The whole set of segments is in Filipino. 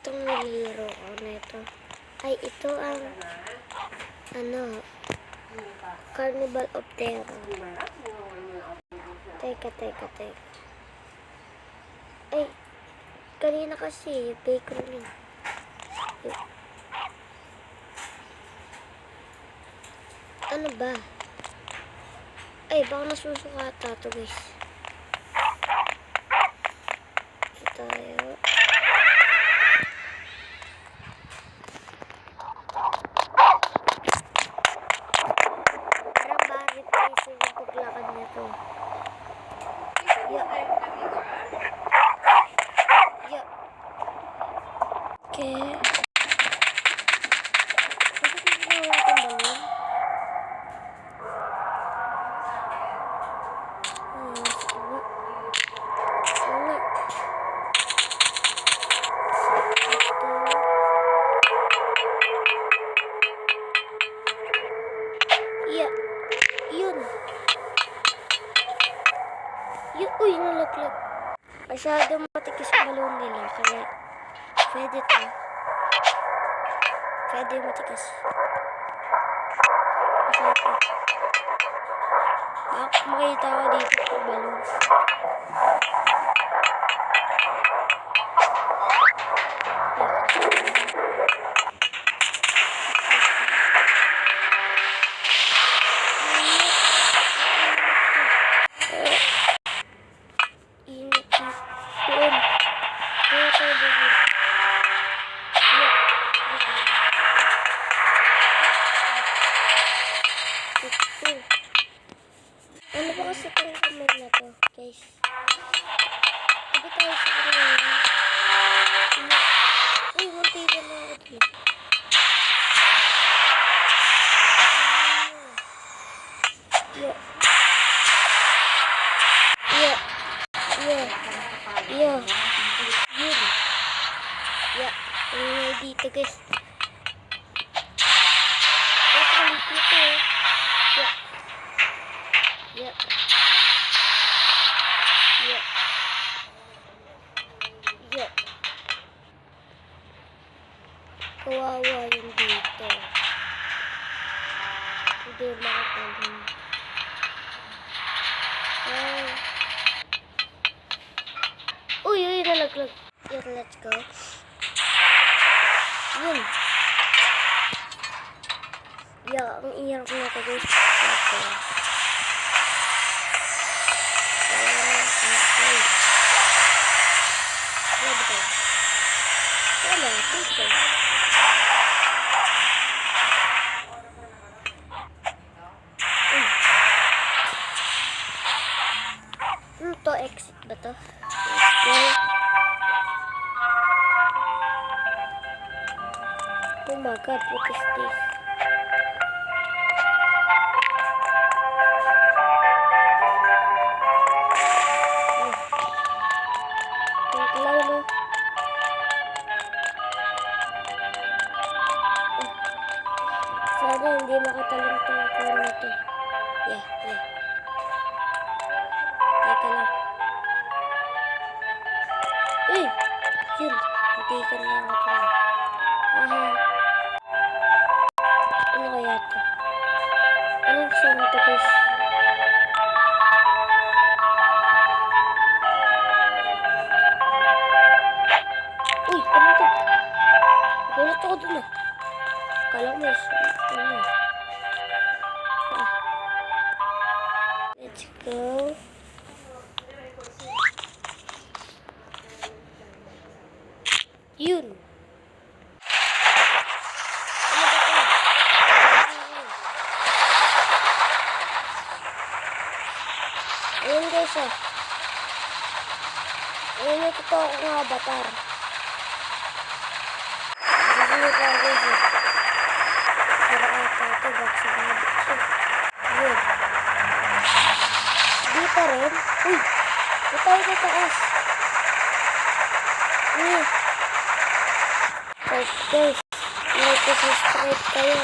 itong nililaro ko na ito. Ay, ito ang, Carnival of Terror. Teka. Ay, kanina kasi, bacon rin. Ano ba? Ay, baka nasusukata to, guys. Ito tayo. Parang ma-replace yung paglakad niya to. Okay. Bakit nagawa itong balon? Uy, nalaglag. Masyadong matikis yung balon nila, kaya pwede to. Pwede matikas. Masyado. Makita ko dito yung balon. Ano ba kasi itong kamay na to, guys? Sabi tayo sa kamay na. Uy, munti ka na ako dito. Yun. Ingay dito, guys. Kulit nito, eh. Kawawa yung dito. Hindi makatalim. Uy, nalaglag. Let's go. Yun. Ang iyak na ako, guys. To exit ba to? Oh my god, what is this? Sana hindi makatalong to ako na to. Teka lang. Yun. Hatikan na ako to. Ano kaya to? Anong song to, guys? Uy, ano to? Gulat ako dun, ah. Kala ko mas, Let's go. Yun. Ayun, guys, ah. Ayun yung totoo kong avatar. Hindi pa, guys, ah. Para ata ito, baksa na ito. Yun. Dito rin. Uy! Ito tayo sa taas. Guys, like-subscribe kayo.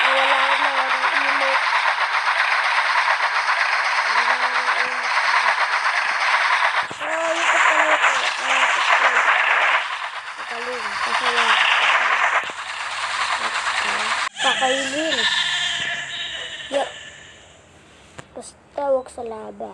Wala akong mga emote. Ito pala ito. yun. Kasi lang. Kakainin. Yup. Basta huwag sa laba.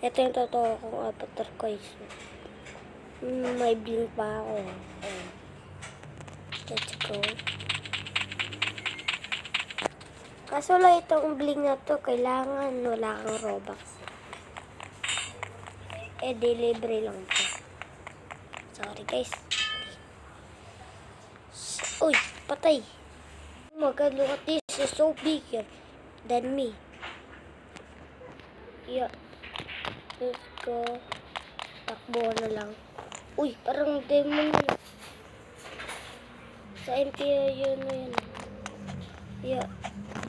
Ito yung totoo kong avatar guys. May bling pa ako. Ayan. Let's go. Kaso lang itong bling na to, kailangan wala kang Robux. Libre lang to. Sorry guys. Uy, patay. Oh my god, look at this. It's so bigger than me. Yeah. Let's go. Takbo na lang. Uy, parang demon na. Sa NPA yun na yan. Yeah.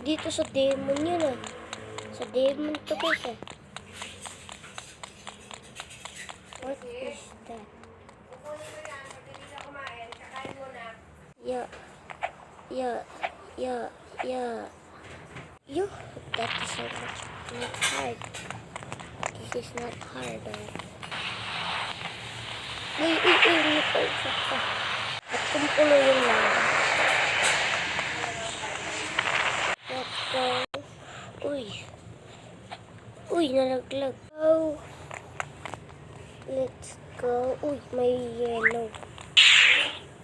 Dito sa demon yun ah. Sa demon to guys ah. What is that? Yeah. Yo, that is so much not hard. This is not hard. Uy, nipagsak ka. At kumukulo yung lava. Let's go. Uy, nalaglag. Oh. Let's go. Uy, may yellow.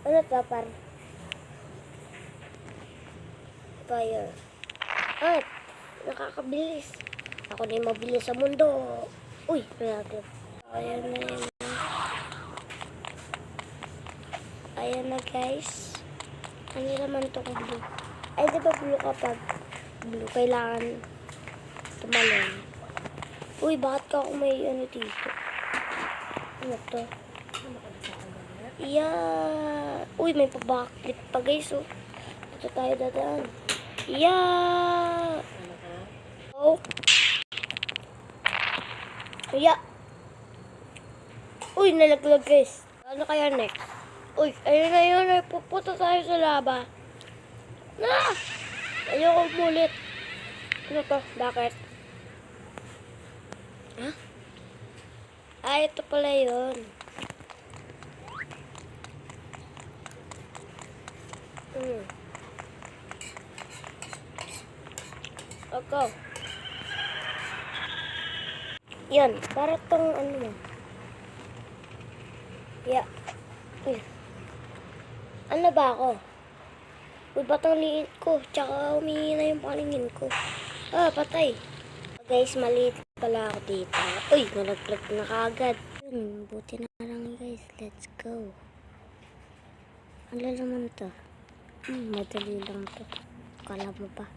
Ano pa par? Fire. At, nakakabilis. Ako na yung mabilis sa mundo. Uy, nalaglag. Ayan na yan. Ayan na guys. Ano naman itong blue? Ay, diba blue kapag blue? Kailangan tumalon. Uy, bakit ka ako may ano dito? Ano to? Yeah. Uy, may pa-backflip pa guys. Oh. Ito tayo dadaan. Yeah. Oh. Yeah. Uy, nalaglag guys. Ano kaya next? Uy, ayun na yun. Pupunta tayo sa laba. Na! Ayoko umulit. Ano to? Bakit? Ha? Ah, ito pala yun. Okay. Yan. Para tong ano mo. Yeah. Ano ba ako? Uy, batang liit ko. Tsaka humingi na yung paningin ko. Ah, patay. Guys, maliit pala ako dito. Uy, nalaglag na kagad. Yun, buti na lang guys. Let's go. Ano naman to? Madali lang to. Kala mo pa.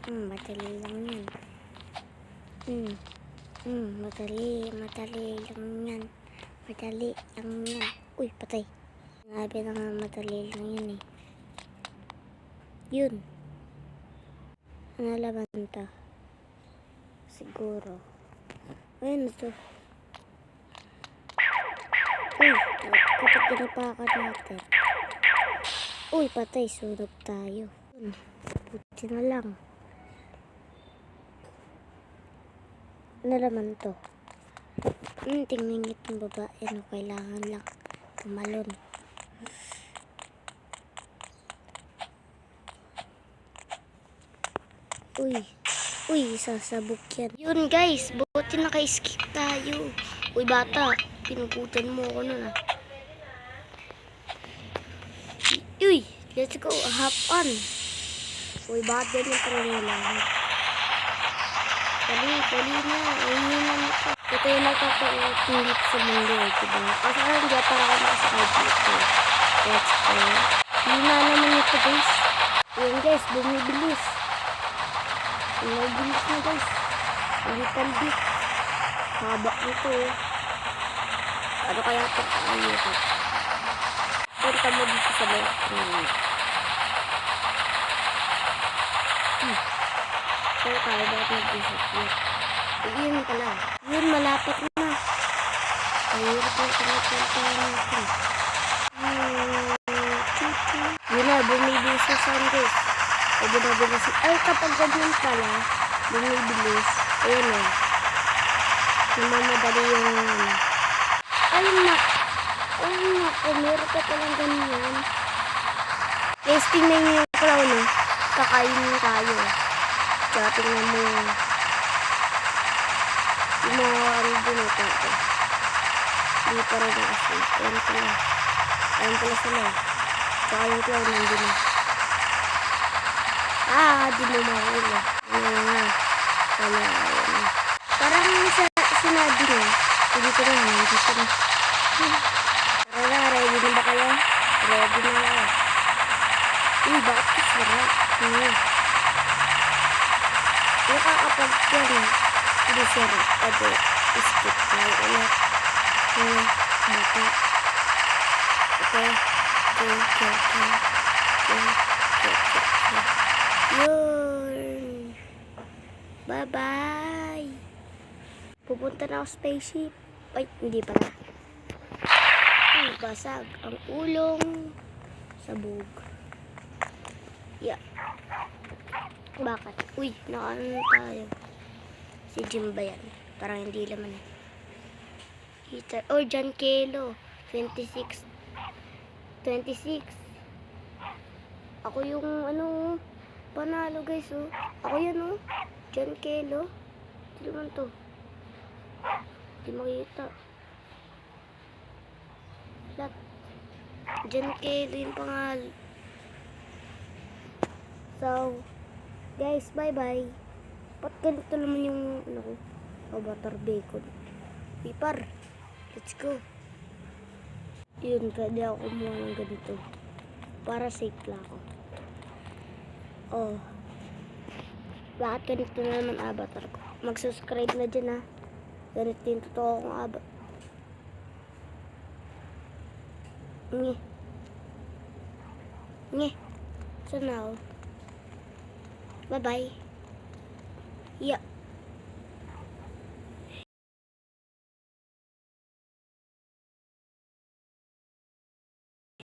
Madali lang yan. Madali lang yan. Madali lang yan. Uy, patay. Sinabi na nga madali lang yan eh. Yun. Ano laban to? Siguro. Ayun to. Uy, kapag ginapakan natin. Uy, patay. Sunog tayo. Buti na lang. Ano naman to? Tingnan itong babae. Ano, kailangan lang tumalon. Uy, sasabog yan. Yun guys, buti naka-skip tayo. Uy bata, pinuputan mo ako nun ah. Uy, let's go, hop on. Uy, bakit ganyan pa rin lang? Dali na, ayun na ito. Ito yung nagkakaupilip sa mundo eh, diba? Kasi hindi para ako nakasakay dito. Let's go. Hindi na naman ito guys. Ayan guys, bumibilis. Bumibilis na guys. Little bit. Haba nito eh. Ano kaya ito kaayoko? Punta mo dito sa loob. Pero kaya bakit nag-disappear? Yun pala. Yun, malapit na. Mahirap yung pinapunta natin. Yun na, bumibilis sa sun guys. Ay, bumibilis. Ay, kapag ganyan pala, bumibilis. Ayan o. Namamadali yung ano. Ay, ay, naku, meron pa palang ganyan. Guys, tingnan niyo yung clown, no? Kakainin tayo. Tsaka tingnan mo yung mga ano dun, ito. Hindi pa rin kasi. Ayun pala. Ayun pala sila. Tsaka yung clown nandun na. Di mo mahuli. Ano nga. Wala, ayun. Parang sinabi niya. Dito na, nandito na. Tara, ready na ba kayo? Ready na ako. Uy, bakit ko sira? Nakakapag yan. Hindi sira. Ado, skip tayo ulit. Bata. Okay. Yun. Bye-bye. Pupunta na ako sa spaceship. Ay, hindi pala. Basag ang ulong sabog. Yeah. Bakit? Uy, nakaano tayo. Si Jim ba yan? Parang hindi laman eh. Heater. Oh, John Kelo. 26. Ako yung ano, panalo guys oh. Ako yan oh. John Kelo. Sino man to? Hindi makita. John Kelo yung pangalan. So, guys, bye-bye. Ba't ganito naman yung, ano ko, avatar bacon? Pipar, let's go. Yun, kaya ako kumuha ng ganito. Para safe lang ako. Oh. Bakit ganito na naman avatar ko? Mag-subscribe na dyan ha. Ganito yung totoo kong avatar. Nye. So now, bye-bye. Yeah.